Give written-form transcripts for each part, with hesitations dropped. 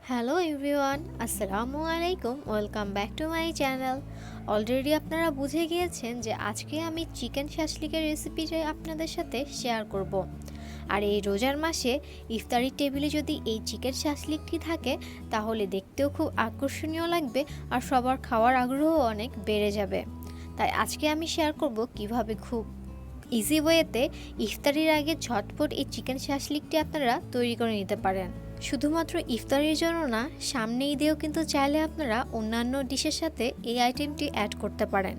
Hello everyone, আসসালামু আলাইকুম। Welcome back to my channel. Already আপনারা বুঝে গিয়েছেন যে আজকে আমি চিকেন শাশলিকের রেসিপিটা আপনাদের সাথে শেয়ার করব। আর এই রোজার মাসে ইফতারির টেবিলে যদি এই চিকেন শাশলিকটি থাকে তাহলে দেখতেও খুব আকর্ষণীয় লাগবে আর সবার খাওয়ার আগ্রহও অনেক বেড়ে যাবে। তাই আজকে আমি শেয়ার করব কিভাবে খুব ইজি ওয়েতে ইফতারির আগে ঝটপট এই চিকেন শাশলিকটি আপনারা তৈরি করে নিতে পারেন। শুধুমাত্র ইফতারির জন্য না, সামনে ঈদেও কিন্তু চাইলে আপনারা অন্যান্য ডিশের সাথে এই আইটেমটি অ্যাড করতে পারেন।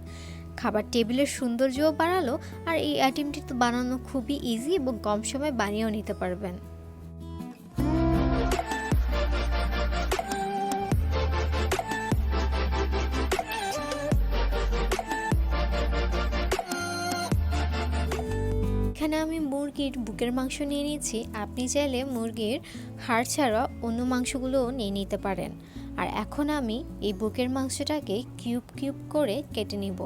খাবার টেবিলের সৌন্দর্যও বাড়ালো আর এই আইটেমটি তো বানানো খুবই ইজি এবং কম সময় বানিয়েও নিতে পারবেন। এখানে আমি মুরগির বুকের মাংস নিয়ে নিয়েছি। আপনি চাইলে মুরগির হাড় ছাড়া অন্য মাংসগুলোও নিয়ে নিতে পারেন। আর এখন আমি এই বুকের মাংসটাকে কিউব কিউব করে কেটে নিব।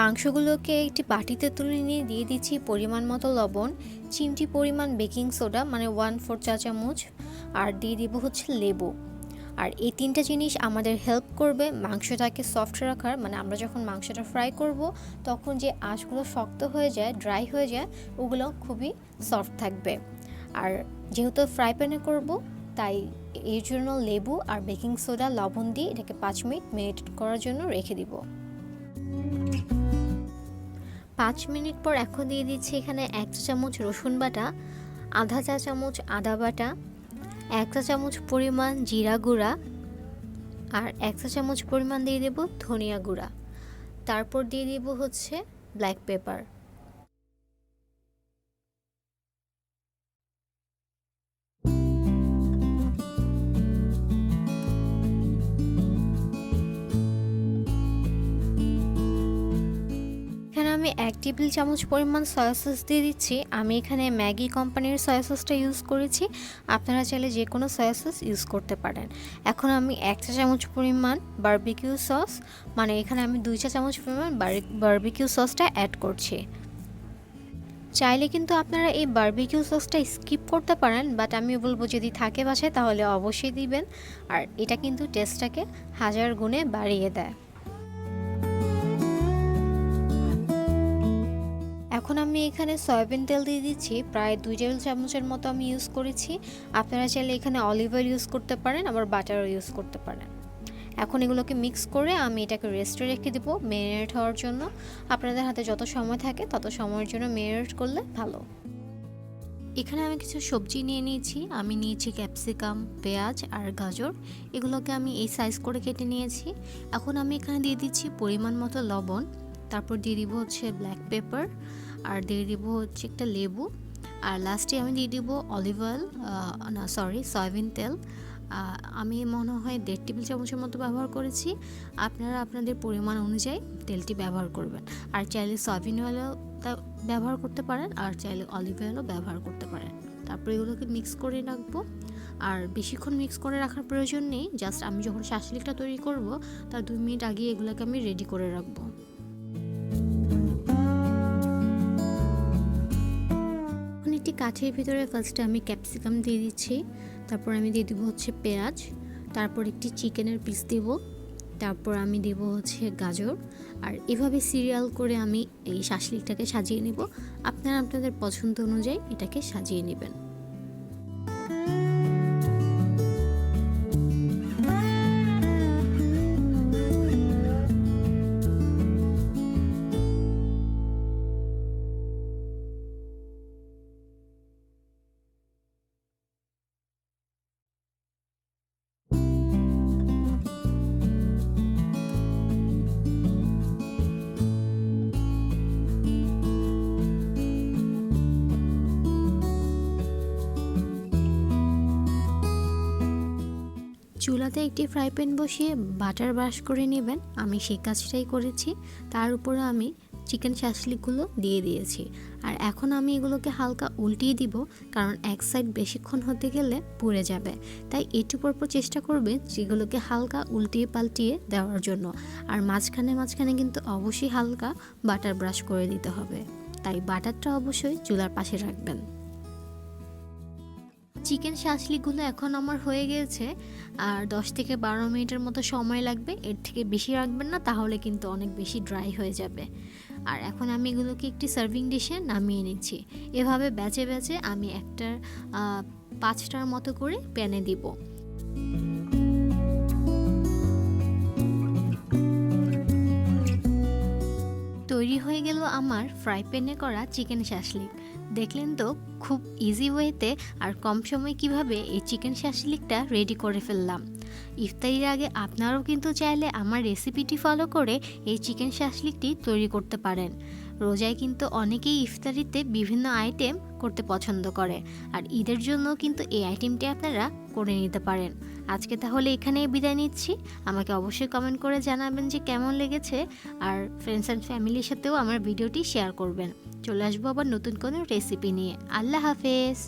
মাংসগুলোকে একটি বাটিতে তুলে নিয়ে দিয়ে দিচ্ছি পরিমাণ মতো লবণ, চিমটি পরিমাণ বেকিং সোডা মানে 1/4 চা চামচ, আর দিয়ে দিব হচ্ছে লেবু। আর এই তিনটা জিনিস আমাদের হেল্প করবে মাংসটাকে সফট রাখার, মানে আমরা যখন মাংসটা ফ্রাই করব তখন যে আঁশগুলো শক্ত হয়ে যায়, ড্রাই হয়ে যায়, ওগুলো খুবই সফট থাকবে। আর যেহেতু ফ্রাই প্যানে করব তাই এর জন্য লেবু আর বেকিং সোডা লবণ দিয়ে এটাকে 5 মিনিট মেরিনেট করার জন্য রেখে দিব। 5 মিনিট পর এখন দিয়ে দিচ্ছি এখানে 1 চা চামচ রসুন বাটা, আধা চা চামচ আদা বাটা, 1 চা চামচ পরিমাণ জিরা গুঁড়া, আর 1 চা চামচ পরিমাণ দিয়ে দেব ধনিয়া গুঁড়া। তারপর দিয়ে দিব হচ্ছে ব্ল্যাক পেপার। এখানে আমি 1 টেবিল চামচ পরিমাণ সয়া সস দিয়ে দিচ্ছি। আমি এখানে ম্যাগি কোম্পানির সয়া সসটা ইউজ করেছি, আপনারা চাইলে যে কোনো সয়া সস ইউজ করতে পারেন। এখন আমি 1 চা চামচ পরিমাণ বারবিকিউ সস, মানে এখানে আমি 2 চা চামচ পরিমাণ বারবিকিউ সসটা অ্যাড করছি। চাইলে কিন্তু আপনারা এই বারবিকিউ সসটা স্কিপ করতে পারেন, বাট আমি বলবো যদি থাকে বাসায় তাহলে অবশ্যই দিবেন। আর এটা কিন্তু টেস্টটাকে 1000 গুণে বাড়িয়ে দেয়। এখন আমি এখানে সয়াবিন তেল দিয়ে দিচ্ছি, প্রায় 2 টেবিল চামচের মতো আমি ইউজ করেছি। আপনারা চাইলে এখানে অলিভ অয়েল ইউজ করতে পারেন, আবার বাটারও ইউজ করতে পারেন। এখন এগুলোকে মিক্স করে আমি এটাকে রেস্টে রেখে দেবো ম্যারিনেট হওয়ার জন্য। আপনাদের হাতে যত সময় থাকে তত সময়ের জন্য ম্যারিনেট করলে ভালো। এখানে আমি কিছু সবজি নিয়ে নিয়েছি। আমি নিয়েছি ক্যাপসিকাম, পেঁয়াজ আর গাজর। এগুলোকে আমি এই সাইজ করে কেটে নিয়েছি। এখন আমি এখানে দিয়ে দিচ্ছি পরিমাণ মতো লবণ, তারপর দিয়ে দিব হচ্ছে ব্ল্যাক পেপার, আর দিয়ে দিব হচ্ছে একটা লেবু, আর লাস্টে আমি দিয়ে দিব অলিভ অয়েল, সয়াবিন তেল। আমি মনে হয় 1.5 টেবিল চামচের মতো ব্যবহার করেছি। আপনারা আপনাদের পরিমাণ অনুযায়ী তেলটি ব্যবহার করবেন। আর চাইলে সয়াবিন অয়েলও ব্যবহার করতে পারেন, আর চাইলে অলিভ অয়েলও ব্যবহার করতে পারেন। তারপর এগুলোকে মিক্স করে রাখবো। আর বেশিক্ষণ মিক্স করে রাখার প্রয়োজন নেই, জাস্ট আমি যখন শাশলিকটা তৈরি করব তার 2 মিনিট আগে এগুলোকে আমি রেডি করে রাখবো। একটি কাঠের ভিতরে ফার্স্টে আমি ক্যাপসিকাম দিয়ে দিচ্ছি, তারপর আমি দিয়ে দিব হচ্ছে পেঁয়াজ, তারপর একটি চিকেনের পিস দেব, তারপর আমি দেব হচ্ছে গাজর। আর এভাবে সিরিয়াল করে আমি এই শাশলিকটাকে সাজিয়ে নেব। আপনারা আপনাদের পছন্দ অনুযায়ী এটাকে সাজিয়ে নেবেন। চুলাতে একটি ফ্রাই প্যান বসিয়ে বাটার ব্রাশ করে নেবেন। আমি সেই কাজটাই করেছি। তার উপরে আমি চিকেন শাশলিকগুলো দিয়ে দিয়েছি। আর এখন আমি এগুলোকে হালকা উল্টিয়ে দিব, কারণ এক সাইড বেশিক্ষণ হতে গেলে পুড়ে যাবে। তাই একটু পরপর চেষ্টা করবে যেগুলোকে হালকা উল্টিয়ে পাল্টিয়ে দেওয়ার জন্য। আর মাঝখানে মাঝখানে কিন্তু অবশ্যই হালকা বাটার ব্রাশ করে দিতে হবে, তাই বাটারটা অবশ্যই চুলার পাশে রাখবেন। চিকেন শাশলিকগুলো এখন আমার হয়ে গিয়েছে, আর 10 থেকে 12 মিনিটের মতো সময় লাগবে। এর থেকে বেশি রাখবেন না, তাহলে কিন্তু অনেক বেশি ড্রাই হয়ে যাবে। আর এখন আমি এগুলোকে একটি সার্ভিং ডিশে নামিয়ে নিচ্ছি। এভাবে ব্যাচে ব্যাচে আমি একটার 5টার মতো করে প্যানে দিব। তৈরি হয়ে গেল আমার ফ্রাই প্যানে করা চিকেন শাশলিক। দেখলেন তো খুব ইজি ওয়েতে আর কম সময়ে কিভাবে এই চিকেন শাশলিকটা রেডি করে ফেললাম। ইফতারির আগে আপনারাও কিন্তু চাইলে আমার রেসিপিটি ফলো করে এই চিকেন শাশলিকটি তৈরি করতে পারেন। রোজায় কিন্তু অনেকেই ইফতারিতে বিভিন্ন আইটেম করতে পছন্দ করে, আর ঈদের জন্য কিন্তু এই আইটেমটি আপনারা করে নিতে পারেন। আজকে তাহলে এখানেই বিদায় নিচ্ছি। আমাকে অবশ্যই কমেন্ট করে জানাবেন যে কেমন লেগেছে, আর ফ্রেন্ডস অ্যান্ড ফ্যামিলির সাথেও আমার ভিডিওটি শেয়ার করবেন। চলে আসবো আবার নতুন কোনো রেসিপি নিয়ে। আল্লাহ হাফেজ।